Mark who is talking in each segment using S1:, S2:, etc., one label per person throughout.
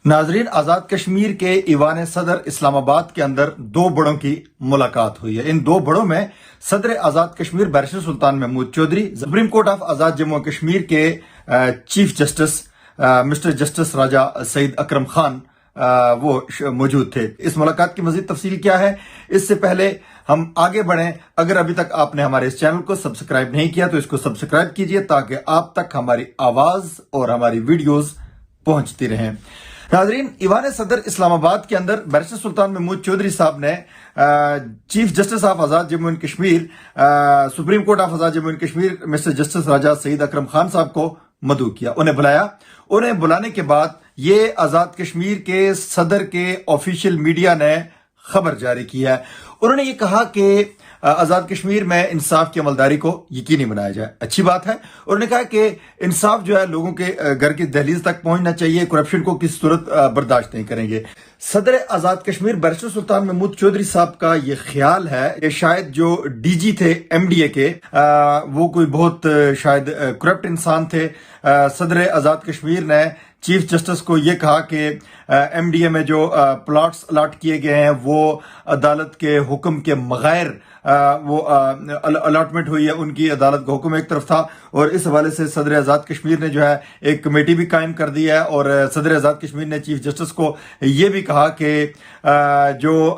S1: नाजरीन, आजाद कश्मीर के ईवान सदर इस्लामाबाद के अंदर दो बड़ों की मुलाकात हुई है। इन दो बड़ों में सदर Azad Kashmir barrister Sultan Mahmood Chaudhry, supreme court of Azad Jammu और कश्मीर के chief justice mister justice Raja Saeed Akram Khan वो मौजूद थे। इस मुलाकात की मजीद तफसील क्या है, इससे पहले हम आगे बढ़ें, अगर अभी तक आपने हमारे इस चैनल को सब्सक्राइब नहीं किया तो इसको सब्सक्राइब कीजिए ताकि आप तक हमारी आवाज और हमारी वीडियोस पहुंचती रहें। नाजरीन, ईवान सदर इस्लामाबाद के अंदर बैरिस्टर सुल्तान महमूद चौधरी साहब ने chief justice of Azad Jammu and Kashmir, supreme court of Azad Jammu and Kashmir mister justice Raja Saeed Akram Khan साहब को मदऊ किया, उन्हें बुलाया। उन्हें बुलाने के बाद ये आजाद कश्मीर के सदर के ऑफिशियल मीडिया ने खबर जारी की है। उन्होंने ये कहा कि आजाद कश्मीर में इंसाफ की अमलदारी को यकीनी बनाया जाए। अच्छी बात है। उन्होंने कहा कि इंसाफ जो है लोगों के घर की दहलीज तक पहुंचना चाहिए, करप्शन को किसी सूरत बर्दाश्त नहीं करेंगे। सदर आजाद कश्मीर बैरिस्टर सुल्तान महमूद चौधरी साहब का ये ख्याल है कि शायद जो डीजी थे एमडीए के, वो कोई बहुत शायद करप्ट इंसान थे। सदर आजाद कश्मीर ने चीफ जस्टिस को यह कहा कि एमडीए में जो प्लॉट्स अलॉट किए गए हैं वो अदालत के हुक्म के बगैर वो अलॉटमेंट हुई है। उनकी अदालत का हुक्म एक तरफ था और इस हवाले से सदर आजाद कश्मीर ने जो है एक कमेटी भी कायम कर दी है और सदर आजाद कश्मीर ने चीफ जस्टिस को यह भी कहा कि जो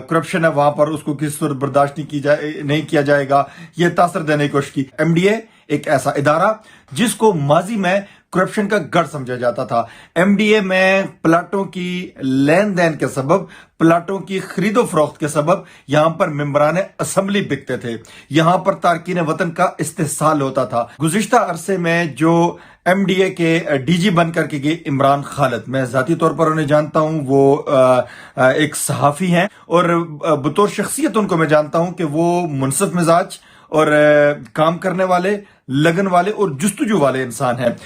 S1: करप्शन है वहां पर उसको किसी सूरत बर्दाश्त नहीं किया जाएगा। ये तासर देने की कोशिश की। एमडीए एक ऐसा इदारा जिसको माजी में करप्शन का गढ़ समझा जाता था। एमडीए में प्लाटों की लेन देन के सबब, प्लाटों की खरीदो फरोख्त के सबब यहां पर मेंबरान असेंबली बिकते थे, यहां पर तारकीन वतन का इस्तेहसाल होता था। गुज़िश्ता अरसे में जो एमडीए के डीजी बन करके गए इमरान खालिद, मैं जाती तौर पर उन्हें जानता हूं, वो एक सहाफी हैं और बतौर शख्सियत उनको मैं जानता हूं कि वो मुनसिफ मिजाज और काम करने वाले, लगन वाले और जुस्तजू वाले इंसान हैं।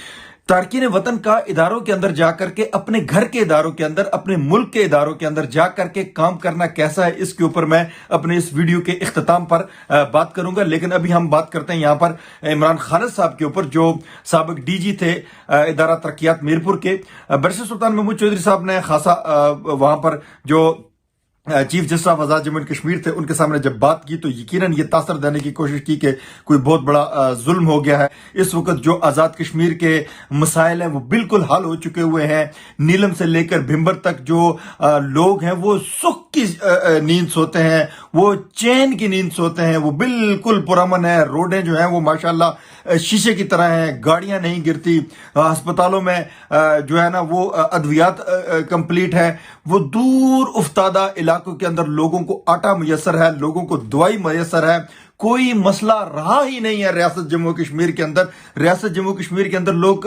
S1: तारकीन वतन का इदारों के अंदर जाकर के, अपने घर के इदारों के अंदर, अपने मुल्क के इदारों के अंदर जाकर के काम करना कैसा है, इसके ऊपर मैं अपने इस वीडियो के इख्तिताम पर बात करूंगा। लेकिन अभी हम बात करते हैं यहां पर इमरान खालिद साहब के ऊपर, जो साबिक डीजी थे इदारा तरक्यात मीरपुर के। बैरिस्टर सुल्तान महमूद चौधरी साहब ने खासा वहां पर जो chief justice of Azad Jammu and Kashmir थे उनके सामने जब बात की तो यकीनन ये तासर देने की कोशिश की कि कोई बहुत बड़ा जुल्म हो गया है। इस वक्त जो आजाद कश्मीर के मसाइल हैं वो बिल्कुल हल हो चुके हुए हैं। नीलम से लेकर भिंबर तक जो लोग हैं वो सुख की नींद सोते हैं, वो चैन की नींद सोते हैं, वो बिल्कुल पुरअमन है। रोडें जो हैं वो माशाल्लाह शीशे की तरह हैं, गाड़ियां नहीं गिरती। अस्पतालों में जो है ना वो अद्वियात कंप्लीट है। वो दूर उफ्तादा इलाकों के अंदर लोगों को आटा मुयसर है, लोगों को दवाई मुयसर है। कोई मसला रहा ही नहीं है रियासत जम्मू कश्मीर के अंदर। रियासत जम्मू कश्मीर के अंदर लोग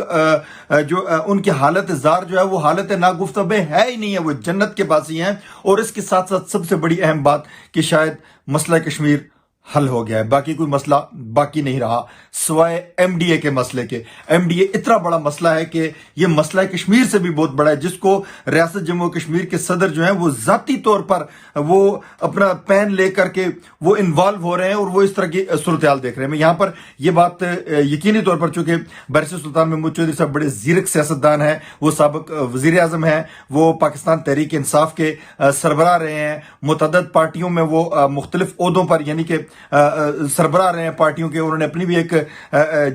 S1: जो उनकी हालत जार जो है वो हालत नागुफ्तबे है ही नहीं है, वो जन्नत के पास ही हैं। और इसके साथ साथ सबसे बड़ी अहम बात कि शायद मसला कश्मीर हल हो गया है, बाकी कोई मसला बाकी नहीं रहा सिवाय एमडीए के मसले के। एमडीए इतना बड़ा मसला है कि ये मसला कश्मीर से भी बहुत बड़ा है, जिसको रियासत जम्मू कश्मीर के सदर जो हैं वो जाती तौर पर वो अपना पेन लेकर के वो इन्वॉल्व हो रहे हैं और वो इस तरह की सूरत-ए-हाल देख रहे हैं। मैं यहां पर ये बात यकीनी तौर पर, चूंकि बैरिस्टर सुल्तान महमूद चौधरी साहब बड़े जीरक सियासतदान हैं, वो साबिक वजीर आजम हैं, वो पाकिस्तान तहरीक इंसाफ के सरबराह रहे हैं, मुतअद्दिद पार्टियों में वो मुख्तलिफ ओहदों पर यानी कि सरबराह रहे हैं पार्टियों के। उन्होंने अपनी भी एक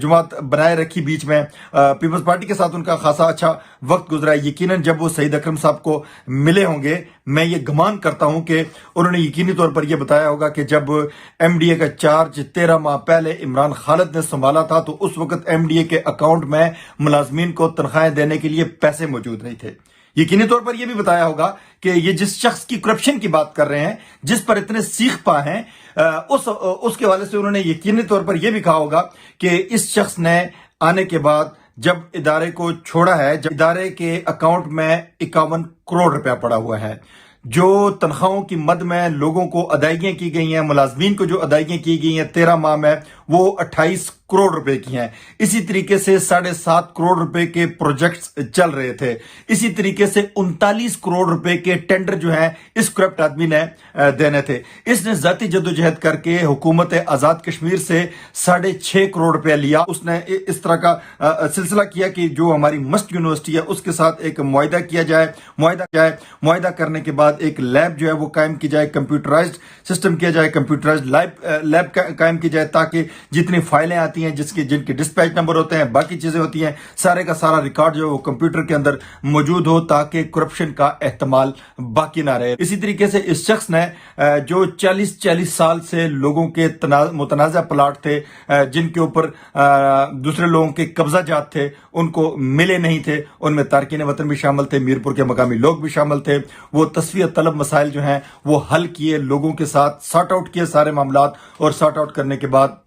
S1: जमात बनाए रखी बीच में, पीपल्स पार्टी के साथ उनका खासा अच्छा वक्त गुजरा है। यकीनन जब वो सईद अकरम साहब को मिले होंगे, मैं ये गुमान करता हूं कि उन्होंने यकीनी तौर पर यह बताया होगा कि जब एमडीए का चार्ज 13 माह पहले इमरान खालिद ने संभाला था तो उस वक्त एमडीए के अकाउंट में मुलाजमीन को तनख्वाहें देने के लिए पैसे मौजूद नहीं थे। यकीनी तौर पर यह भी बताया होगा कि ये जिस शख्स की करप्शन की बात कर रहे हैं, जिस पर इतने सीख पा हैं, उसके हवाले से उन्होंने यकीनी तौर पर यह भी कहा होगा कि इस शख्स ने आने के बाद जब इदारे को छोड़ा है, जब इदारे के अकाउंट में 51 करोड़ रुपया पड़ा हुआ है, जो तनख्वाहों की मद में लोगों को अदायगियां की गई हैं, मुलाजमीन को जो अदायगियां की गई हैं 13 माह में, وہ 28 करोड़ रुपए की हैं। इसी तरीके से 7.5 करोड़ रुपए के प्रोजेक्ट्स चल रहे थे। इसी तरीके से 39 करोड़ रुपए के टेंडर जो हैं इस करप्ट आदमी ने देने थे। इसने जाती जद्दोजहद करके हुकूमत आजाद कश्मीर से 6.5 करोड़ रुपया लिया। उसने इस तरह का सिलसिला किया कि जो हमारी मस्ट यूनिवर्सिटी है उसके साथ एक मुआहिदा किया जाए। मुआहिदा करने के बाद एक लैब जो है वो कायम की जाए, कंप्यूटराइज्ड सिस्टम किया जाए, कंप्यूटराइज्ड लैब कायम की जाए, ताकि जितनी फाइलें आती हैं जिनके डिस्पैच नंबर होते हैं, बाकी चीजें होती हैं, सारे का सारा रिकॉर्ड जो है वो कंप्यूटर के अंदर मौजूद हो, ताकि करप्शन का एहतमाल बाकी ना रहे। इसी तरीके से इस शख्स ने जो 40 साल से लोगों के मुतनाज़ा प्लाट थे जिनके ऊपर दूसरे लोगों के कब्जाजात थे उनको मिले नहीं थे, उनमें तारकीन वतन भी शामिल थे, मीरपुर के मकामी लोग भी शामिल थे। वो तस्वीर तलब मसाइल जो हैं वो हल किए, लोगों के साथ सॉर्ट आउट किए सारे मामलात, और सॉर्ट आउट करने के बाद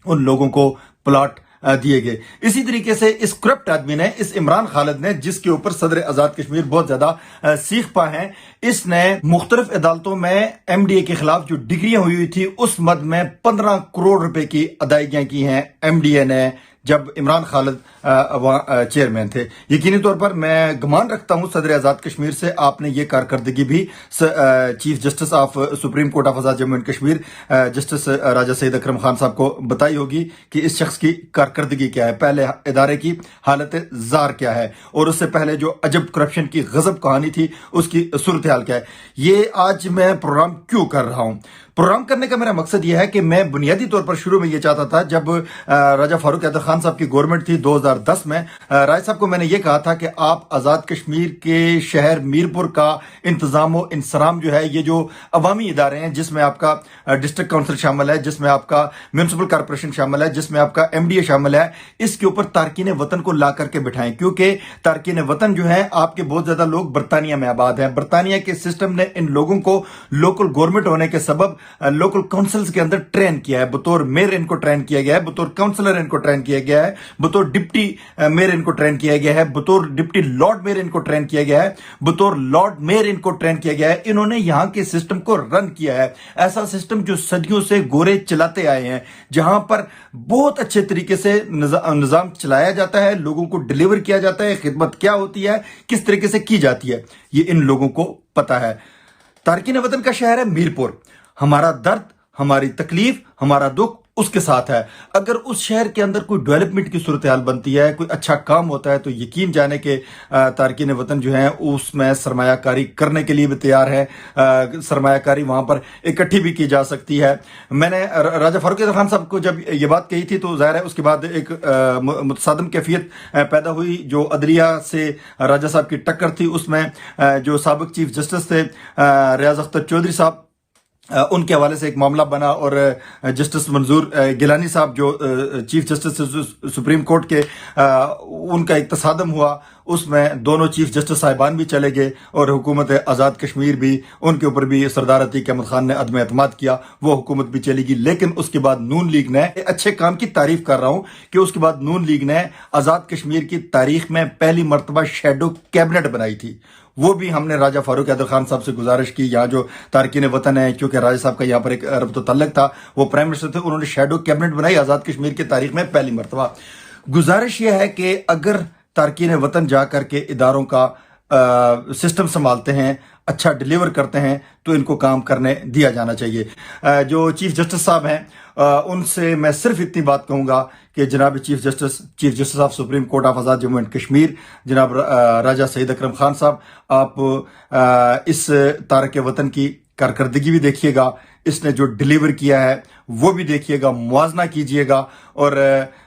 S1: उन लोगों को प्लॉट दिए गए। इसी तरीके से इस करप्ट आदमी ने, इस इमरान खालिद ने, जिसके ऊपर सदर आजाद कश्मीर बहुत ज्यादा सीख पा है, इसने मुख्तलिफ अदालतों में एमडीए के खिलाफ जो डिग्रियां हुई थी उस मद में 15 करोड़ रुपए की अदायगियां की हैं एमडीए ने, जब इमरान खालिद चेयरमैन थे। यकीनी तौर पर मैं गुमान रखता हूं सदर आजाद कश्मीर से आपने ये कारकर्दगी भी chief justice of supreme court of Azad Jammu and Kashmir justice Raja Saeed Akram Khan साहब को बताई होगी कि इस शख्स की कारकर्दगी क्या है, पहले इदारे की हालत जार क्या है, और उससे पहले जो अजब करप्शन की गजब कहानी थी उसकी सूरत हाल क्या है। ये आज मैं प्रोग्राम क्यों कर रहा हूं? प्रोग्राम करने का मेरा मकसद यह है कि मैं बुनियादी तौर पर शुरू में यह चाहता था, जब राजा फारूक हैदर खान साहब की गवर्नमेंट थी 2010 में, राय साहब को मैंने ये कहा था कि आप आजाद कश्मीर के शहर मीरपुर का इंतजाम व इंसराम जो है, ये जो अवामी इदारे हैं जिसमें आपका डिस्ट्रिक्ट काउंसिल शामिल है, जिसमें आपका म्यूनिसिपल कॉर्पोरेशन शामिल है, जिसमें आपका एमडीए शामिल है, इसके ऊपर तारकीन वतन को ला करके बिठाएं, क्योंकि तारकीन वतन जो है आपके बहुत ज्यादा लोग बरतानिया में आबाद हैं। बरतानिया के सिस्टम ने इन लोगों को लोकल गवर्नमेंट होने के सबब लोकल काउंसिल्स के अंदर ट्रेन किया है, बतौर मेयर इनको ट्रेन किया गया है, बतौर काउंसलर इनको ट्रेन किया गया है, बतौर डिप्टी मेयर इनको ट्रेन किया गया है, बतौर डिप्टी लॉर्ड मेयर इनको ट्रेन किया गया है, बतौर लॉर्ड मेयर इनको ट्रेन किया गया है। इन्होंने यहां के सिस्टम को रन किया है, ऐसा सिस्टम जो सदियों से गोरे चलाते आए हैं, जहां पर बहुत अच्छे तरीके से निजाम चलाया जाता है, लोगों को डिलीवर किया जाता है, खिदमत क्या होती है, किस तरीके से की जाती है, ये इन लोगों को पता है। तारकीन वतन का शहर है मीरपुर, हमारा दर्द, हमारी तकलीफ, हमारा दुख उसके साथ है। अगर उस शहर के अंदर कोई डेवलपमेंट की सूरत हाल बनती है, कोई अच्छा काम होता है, तो यकीन जाने के तारकीन वतन जो है उसमें सरमायाकारी करने के लिए भी तैयार है। सरमायाकारी वहां पर इकट्ठी भी की जा सकती है। मैंने राजा फारूक खान साहब को जब ये बात कही थी तो जाहिर है उसके बाद एक मुतसादम कैफियत पैदा हुई। जो अदलिया से राजा साहब की टक्कर थी उसमें जो साबिक चीफ जस्टिस थे रियाज अख्तर चौधरी साहब, उनके हवाले से एक मामला बना, और जस्टिस मंजूर गिलानी साहब जो चीफ जस्टिस सुप्रीम कोर्ट के, उनका एक तसादम हुआ, उसमें दोनों चीफ जस्टिस साहिबान भी चले गए और हुकूमत आजाद कश्मीर भी, उनके ऊपर भी सरदार अतीक अहमद खान ने अदम एतमाद किया, वो हुकूमत भी चली गई। लेकिन उसके बाद नून लीग ने, अच्छे काम की तारीफ कर रहा हूं कि उसके बाद नून लीग ने आजाद कश्मीर की तारीख में पहली मरतबा शैडो कैबिनेट बनाई थी। वो भी हमने राजा फारूक हैदर खान साहब से गुजारिश की, यहाँ जो तारकीन वतन है, क्योंकि राजा साहब का यहाँ पर एक रब्त तल्लक था, वो प्राइम मिनिस्टर थे, उन्होंने शैडो कैबिनेट बनाई आजाद कश्मीर की तारीख में पहली मरतबा। गुजारिश यह है कि अगर तारकीन वतन जा करके इदारों का सिस्टम संभालते हैं, अच्छा डिलीवर करते हैं, तो इनको काम करने दिया जाना चाहिए। जो चीफ जस्टिस साहब हैं उनसे मैं सिर्फ इतनी बात कहूंगा कि जनाब chief justice of supreme court of Azad Jammu and Kashmir जनाब राजा सईद अकरम खान साहब, आप इस तारक वतन की कारकर्दगी भी देखिएगा, इसने जो डिलीवर किया है वो भी देखिएगा, मुआजना कीजिएगा, और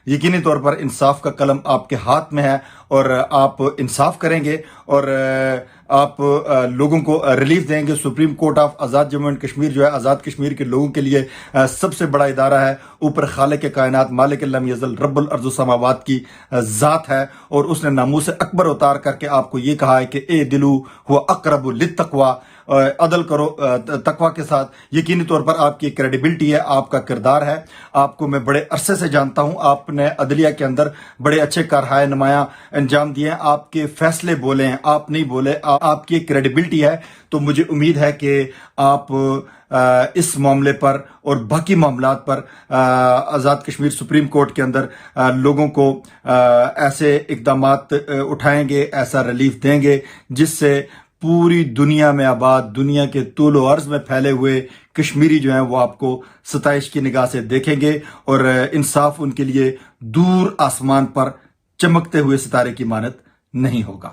S1: यकीनी तौर पर इंसाफ का कलम आपके हाथ में है, और आप इंसाफ करेंगे और आप लोगों को रिलीफ देंगे। Supreme court of Azad Jammu and Kashmir जो है आजाद कश्मीर के लोगों के लिए सबसे बड़ा इदारा है। ऊपर खालिक कायनात मालिक लम यज़ल रब्बुल अर्ज़ समावात की जात है, और उसने नामूस अकबर उतार करके आपको ये कहा है कि ए दिलू हुआ अक़रबु लित्तक़वा, अदल करो तकवा के साथ। यकीनी तौर पर आपकी क्रेडिबिलिटी है, आपका किरदार है, आपको मैं बड़े अरसे से जानता हूं, आपने अदलिया के अंदर बड़े अच्छे कारहाय नुमाया अंजाम दिए हैं, आपके फैसले बोले हैं, आप नहीं बोले, आपकी क्रेडिबिलिटी है। तो मुझे उम्मीद है कि आप اس معاملے پر اور باقی معاملات پر آزاد کشمیر سپریم کورٹ کے اندر لوگوں کو ایسے اقدامات اٹھائیں گے، ایسا ریلیف دیں گے جس سے پوری دنیا میں آباد، دنیا کے طول و عرض میں پھیلے ہوئے کشمیری جو ہیں وہ آپ کو ستائش کی نگاہ سے دیکھیں گے اور انصاف ان کے لیے دور آسمان پر چمکتے ہوئے ستارے کی مانند نہیں ہوگا۔